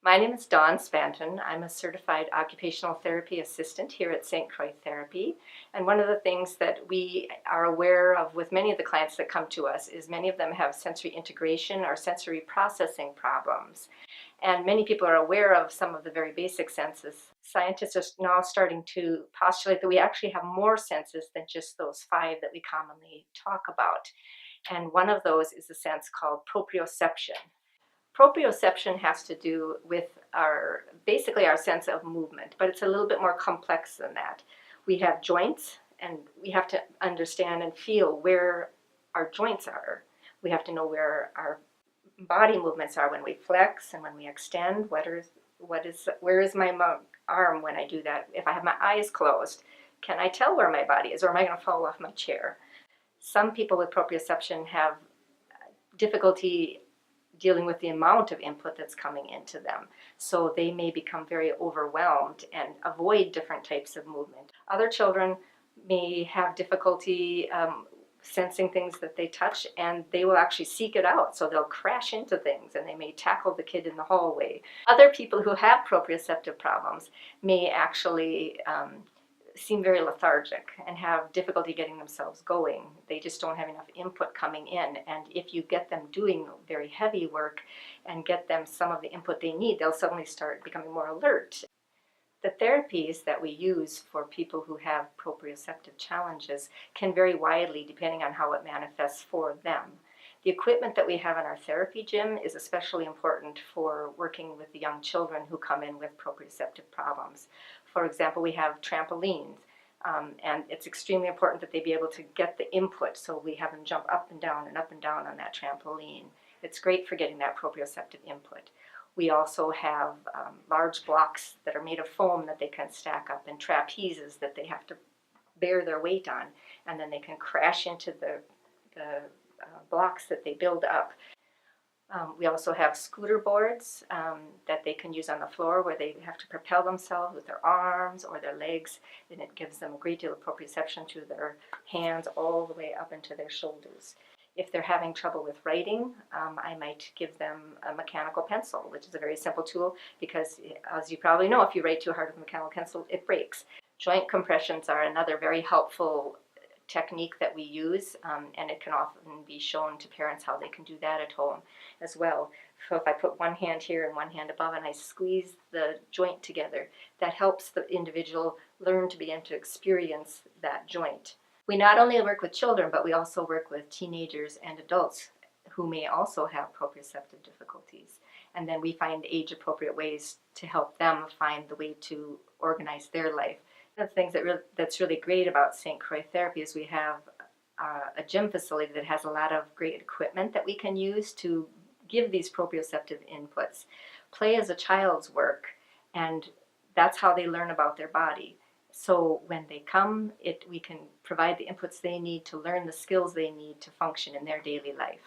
My name is Dawn Spanton. I'm a certified occupational therapy assistant here at St. Croix Therapy. And one of the things that we are aware of with many of the clients that come to us is many of them have sensory integration or sensory processing problems. And many people are aware of some of the very basic senses. Scientists are now starting to postulate that we actually have more senses than just those five that we commonly talk about. And one of those is a sense called proprioception. Proprioception has to do with basically our sense of movement, but it's a little bit more complex than that. We have joints, and we have to understand and feel where our joints are. We have to know where our body movements are when we flex and when we extend. Where is my arm when I do that? If I have my eyes closed, can I tell where my body is, or am I going to fall off my chair? Some people with proprioception have difficulty dealing with the amount of input that's coming into them. So they may become very overwhelmed and avoid different types of movement. Other children may have difficulty sensing things that they touch, and they will actually seek it out. So they'll crash into things and they may tackle the kid in the hallway. Other people who have proprioceptive problems may actually seem very lethargic and have difficulty getting themselves going. They just don't have enough input coming in. And if you get them doing very heavy work and get them some of the input they need, they'll suddenly start becoming more alert. The therapies that we use for people who have proprioceptive challenges can vary widely depending on how it manifests for them. The equipment that we have in our therapy gym is especially important for working with the young children who come in with proprioceptive problems. For example, we have trampolines, and it's extremely important that they be able to get the input, so we have them jump up and down on that trampoline. It's great for getting that proprioceptive input. We also have large blocks that are made of foam that they can stack up, and trapezes that they have to bear their weight on, and then they can crash into the blocks that they build up. We also have scooter boards that they can use on the floor where they have to propel themselves with their arms or their legs, and it gives them a great deal of proprioception through their hands all the way up into their shoulders. If they're having trouble with writing, I might give them a mechanical pencil, which is a very simple tool because, as you probably know, if you write too hard with a mechanical pencil, it breaks. Joint compressions are another very helpful technique that we use, and it can often be shown to parents how they can do that at home as well. So if I put one hand here and one hand above and I squeeze the joint together, that helps the individual learn to begin to experience that joint. We not only work with children, but we also work with teenagers and adults who may also have proprioceptive difficulties. And then we find age-appropriate ways to help them find the way to organize their life. One of the things that's really great about St. Croix Therapy is we have a gym facility that has a lot of great equipment that we can use to give these proprioceptive inputs. Play is a child's work, and that's how they learn about their body. So when they come, we can provide the inputs they need to learn the skills they need to function in their daily life.